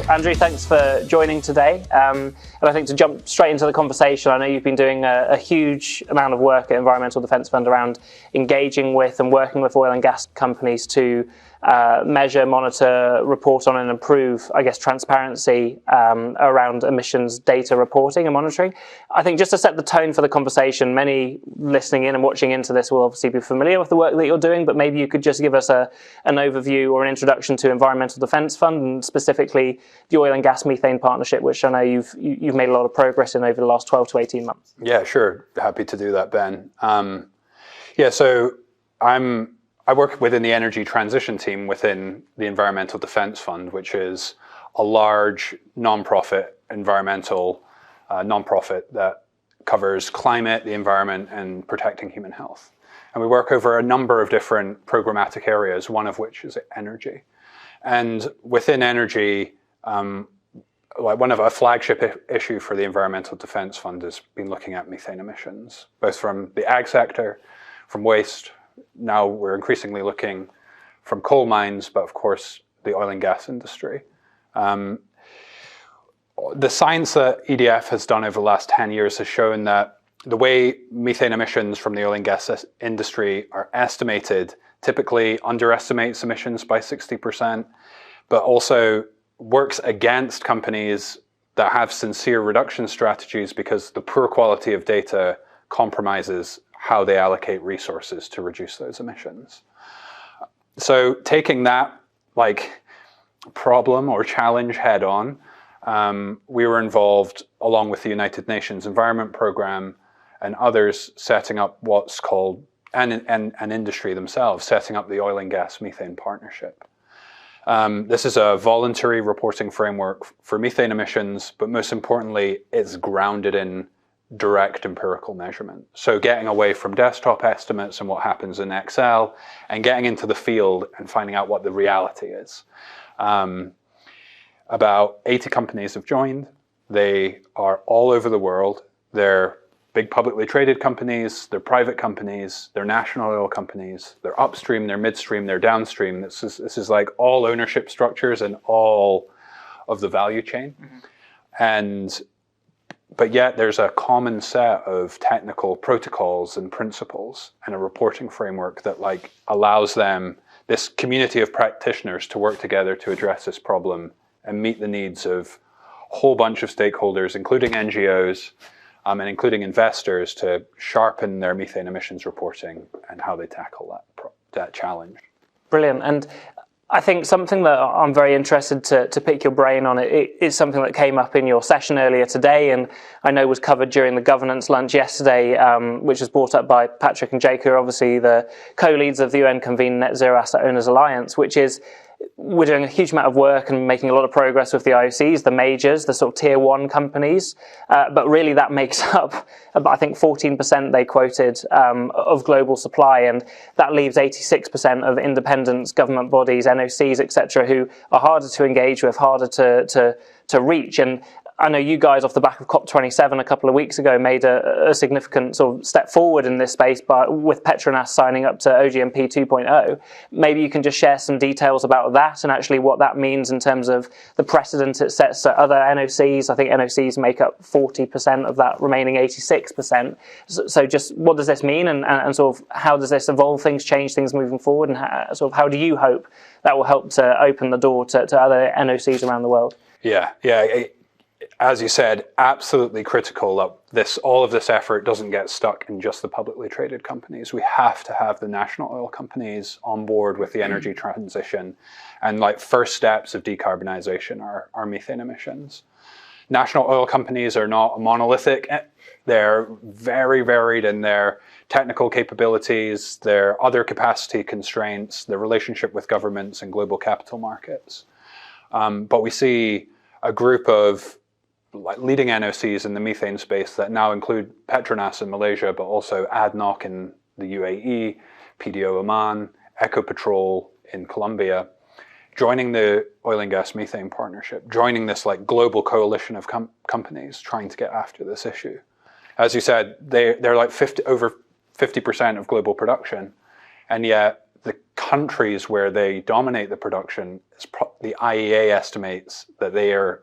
Well, Andrew, thanks for joining today. And I think to jump straight into the conversation, I know you've been doing a huge amount of work at Environmental Defence Fund around engaging with and working with oil and gas companies to measure, monitor, report on and improve, I guess, transparency around emissions data reporting and monitoring. I think just to set the tone for the conversation, many listening in and watching into this will obviously be familiar with the work that you're doing, but maybe you could just give us an overview or an introduction to Environmental Defence Fund and specifically the oil and gas methane partnership, which I know you've made a lot of progress in over the last 12 to 18 months. Yeah, sure. Happy to do that, Ben. So I work within the energy transition team within the Environmental Defence Fund, which is a large non-profit environmental non-profit that covers climate, the environment, and protecting human health. And we work over a number of different programmatic areas, one of which is energy. And within energy, one of our flagship issue for the Environmental Defence Fund has been looking at methane emissions, both from the ag sector, from waste. Now we're increasingly looking from coal mines, but of course the oil and gas industry. The science that EDF has done over the last 10 years has shown that the way methane emissions from the oil and gas industry are estimated typically underestimates emissions by 60%, but also works against companies that have sincere reduction strategies because the poor quality of data compromises how they allocate resources to reduce those emissions. So taking that problem or challenge head on, we were involved along with the United Nations Environment Programme and others setting up what's called, and industry themselves, setting up the Oil and Gas Methane Partnership. This is a voluntary reporting framework for methane emissions, but most importantly, it's grounded in direct empirical measurement. So getting away from desktop estimates and what happens in Excel and getting into the field and finding out what the reality is. About 80 companies have joined. They are all over the world. They're big publicly traded companies, they're private companies, they're national oil companies, they're upstream, they're midstream, they're downstream. This is like all ownership structures and all of the value chain. Mm-hmm. But yet there's a common set of technical protocols and principles and a reporting framework that allows them, this community of practitioners, to work together to address this problem and meet the needs of a whole bunch of stakeholders, including NGOs and including investors, to sharpen their methane emissions reporting and how they tackle that challenge. Brilliant. And I think something that I'm very interested to pick your brain on it is something that came up in your session earlier today, and I know was covered during the governance lunch yesterday, which was brought up by Patrick and Jake, who are obviously the co-leads of the UN-convened Net Zero Asset Owners Alliance, which is we're doing a huge amount of work and making a lot of progress with the IOCs, the majors, the sort of tier one companies. But really that makes up, I think, 14% they quoted of global supply. And that leaves 86% of independents, government bodies, NOCs, etc., who are harder to engage with, harder to reach. And I know you guys, off the back of COP27 a couple of weeks ago, made a significant sort of step forward in this space with Petronas signing up to OGMP 2.0. Maybe you can just share some details about that and actually what that means in terms of the precedent it sets to other NOCs. I think NOCs make up 40% of that remaining 86%. So just what does this mean and sort of how does this evolve things, change things moving forward, and how do you hope that will help to open the door to other NOCs around the world? Yeah. As you said, absolutely critical that all of this effort doesn't get stuck in just the publicly traded companies. We have to have the national oil companies on board with the energy transition, and first steps of decarbonization are methane emissions. National oil companies are not monolithic. They're very varied in their technical capabilities, their other capacity constraints, their relationship with governments and global capital markets. But we see a group of leading NOCs in the methane space that now include Petronas in Malaysia, but also ADNOC in the UAE, PDO Oman, Ecopetrol in Colombia, joining the Oil and Gas Methane Partnership, joining this global coalition of companies trying to get after this issue. As you said, they're over 50% of global production, and yet the countries where they dominate the production, the IEA estimates that they are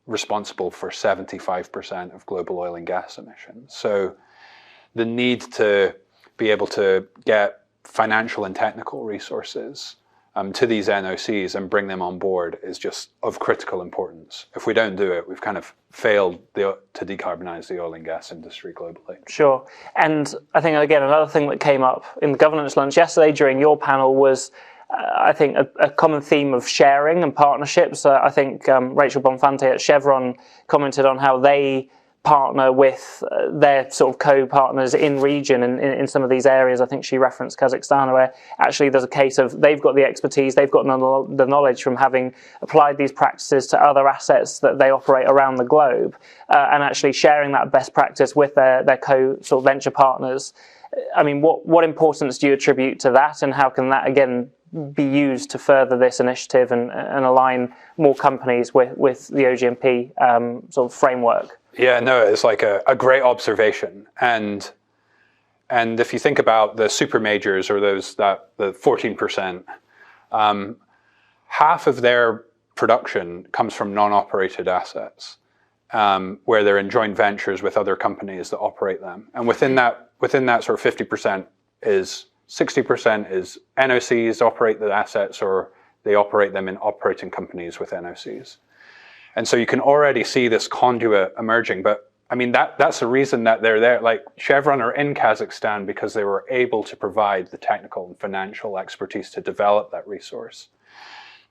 responsible for 75% of global oil and gas emissions. So the need to be able to get financial and technical resources to these NOCs and bring them on board is just of critical importance. If we don't do it, we've kind of failed to decarbonize the oil and gas industry globally. Sure. And I think, again, another thing that came up in the governance lunch yesterday during your panel was, I think, a common theme of sharing and partnerships. I think Rachel Bonfante at Chevron commented on how they partner with their sort of co-partners in region and in some of these areas. I think she referenced Kazakhstan, where actually there's a case of they've got the expertise, they've got the knowledge from having applied these practices to other assets that they operate around the globe, and actually sharing that best practice with their sort of venture partners. I mean, what importance do you attribute to that, and how can that again be used to further this initiative and align more companies with the OGMP sort of framework? Yeah, no, it's like a great observation. And if you think about the super majors, or the 14%, half of their production comes from non-operated assets, where they're in joint ventures with other companies that operate them. And within that sort of 50% is 60% is NOCs operate the assets, or they operate them in operating companies with NOCs. And so you can already see this conduit emerging. But I mean, that's the reason that they're there. Like Chevron are in Kazakhstan because they were able to provide the technical and financial expertise to develop that resource.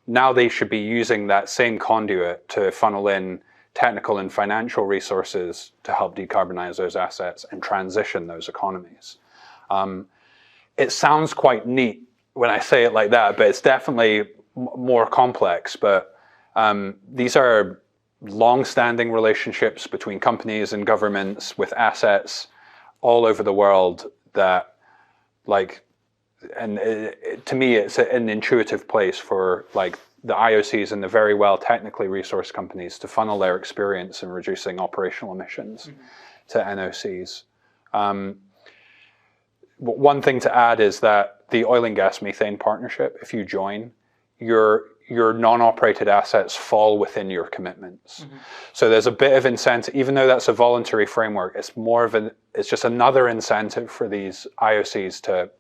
Now they should be using that same conduit to funnel in technical and financial resources to help decarbonize those assets and transition those economies. It sounds quite neat when I say it like that, but it's definitely more complex. But these are long-standing relationships between companies and governments with assets all over the world that, like, and to me, it's an intuitive place for like the IOCs and the very well technically resourced companies to funnel their experience in reducing operational emissions to NOCs. One thing to add is that the oil and gas methane partnership, if you join, your non-operated assets fall within your commitments. So there's a bit of incentive, even though that's a voluntary framework, it's just another incentive for these IOCs to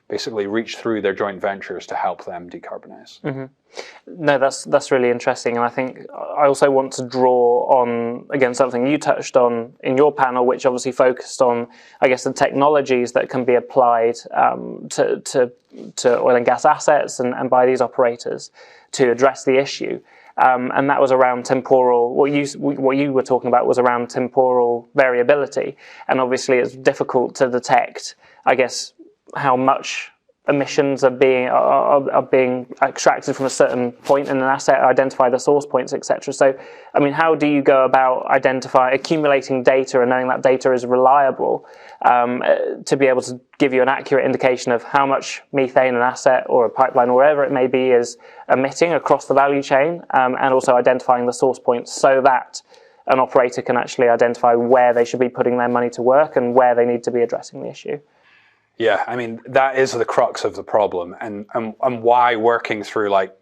basically reach through their joint ventures to help them decarbonize. No, that's really interesting. And I think I also want to draw on, again, something you touched on in your panel, which obviously focused on, I guess, the technologies that can be applied to oil and gas assets and by these operators to address the issue. And that was around temporal, what you were talking about was around temporal variability. And obviously it's difficult to detect, I guess, how much emissions are being extracted from a certain point in an asset, identify the source points, etc. So, I mean, how do you go about accumulating data and knowing that data is reliable to be able to give you an accurate indication of how much methane an asset or a pipeline or wherever it may be is emitting across the value chain, and also identifying the source points so that an operator can actually identify where they should be putting their money to work and where they need to be addressing the issue? Yeah, I mean, that is the crux of the problem, and why working through like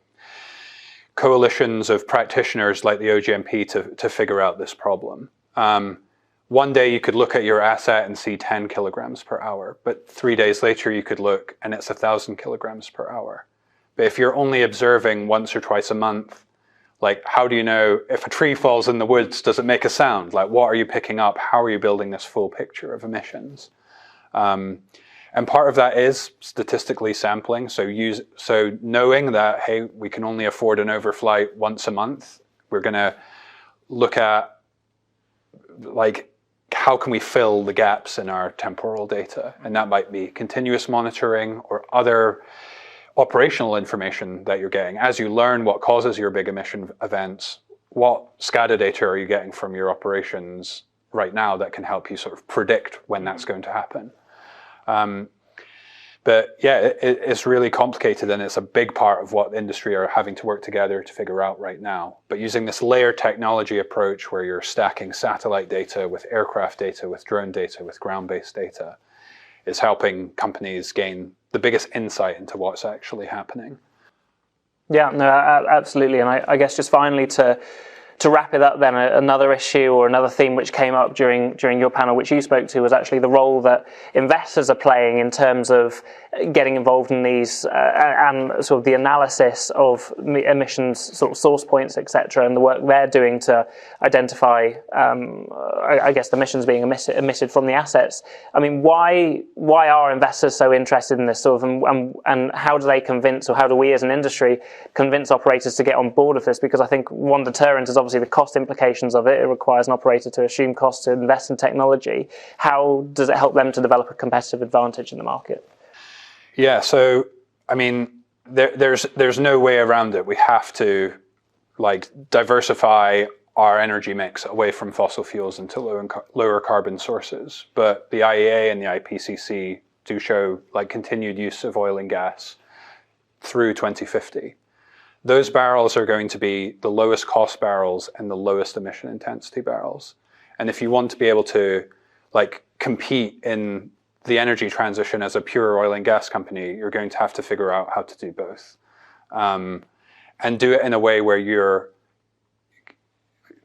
coalitions of practitioners like the OGMP to figure out this problem. One day you could look at your asset and see 10 kilograms per hour, but 3 days later you could look and it's 1,000 kilograms per hour. But if you're only observing once or twice a month, like, how do you know if a tree falls in the woods, does it make a sound? Like, what are you picking up? How are you building this full picture of emissions? And part of that is statistically sampling. So knowing that, hey, we can only afford an overflight once a month, we're going to look at, like, how can we fill the gaps in our temporal data? And that might be continuous monitoring or other operational information that you're getting. As you learn what causes your big emission events, what SCADA data are you getting from your operations right now that can help you sort of predict when that's going to happen? But yeah, it's really complicated, and it's a big part of what the industry are having to work together to figure out right now. But using this layered technology approach where you're stacking satellite data with aircraft data, with drone data, with ground-based data, is helping companies gain the biggest insight into what's actually happening. Yeah, no, absolutely. And I guess just finally to wrap it up then, another issue or another theme which came up during your panel, which you spoke to, was actually the role that investors are playing in terms of getting involved in these and sort of the analysis of emissions sort of source points, etc., and the work they're doing to identify, I guess, the emissions being emitted from the assets. I mean, why are investors so interested in this sort of, and how do they convince, or how do we as an industry convince operators to get on board with this? Because I think one deterrent is obviously the cost implications of it. It requires an operator to assume costs to invest in technology. How does it help them to develop a competitive advantage in the market? Yeah, so I mean, there's no way around it. We have to diversify our energy mix away from fossil fuels into lower carbon sources. But the IEA and the IPCC do show continued use of oil and gas through 2050. Those barrels are going to be the lowest cost barrels and the lowest emission intensity barrels. And if you want to be able to compete in the energy transition as a pure oil and gas company, you're going to have to figure out how to do both. And do it in a way where you're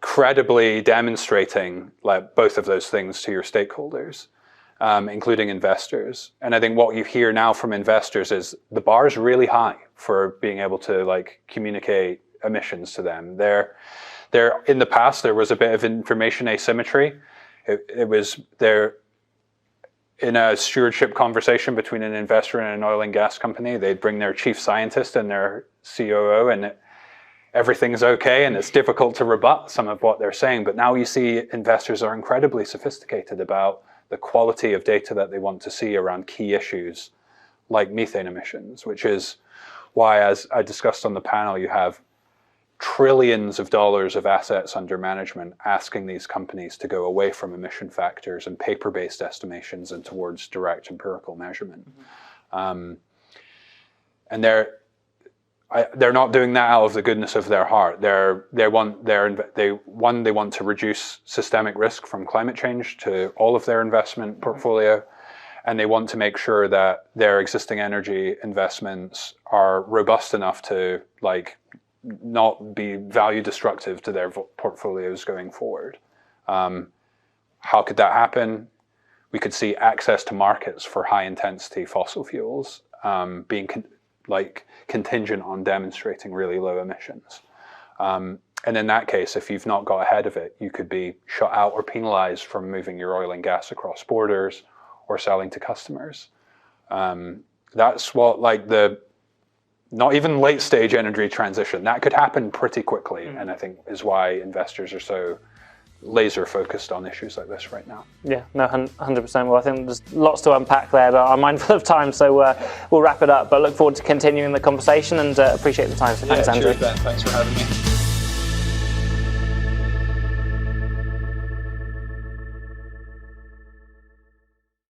credibly demonstrating both of those things to your stakeholders, including investors. And I think what you hear now from investors is the bar is really high for being able to communicate emissions to them. In the past, there was a bit of information asymmetry. It was there in a stewardship conversation between an investor and an oil and gas company. They'd bring their chief scientist and their COO, and everything's okay, and it's difficult to rebut some of what they're saying. But now you see investors are incredibly sophisticated about the quality of data that they want to see around key issues like methane emissions, which is why, as I discussed on the panel, you have trillions of dollars of assets under management asking these companies to go away from emission factors and paper-based estimations and towards direct empirical measurement. And they're not doing that out of the goodness of their heart. They want to reduce systemic risk from climate change to all of their investment portfolio, and they want to make sure that their existing energy investments are robust enough to not be value destructive to their portfolios going forward. How could that happen? We could see access to markets for high intensity fossil fuels being contingent on demonstrating really low emissions. And in that case, if you've not got ahead of it, you could be shut out or penalized from moving your oil and gas across borders or selling to customers. That's what not even late stage energy transition, that could happen pretty quickly. And I think is why investors are so laser focused on issues like this right now. Yeah, no, 100%. Well, I think there's lots to unpack there, but I'm mindful of time, so we'll wrap it up. But look forward to continuing the conversation and appreciate the time. So thanks, Andrew. Cheers, Ben. Thanks for having me.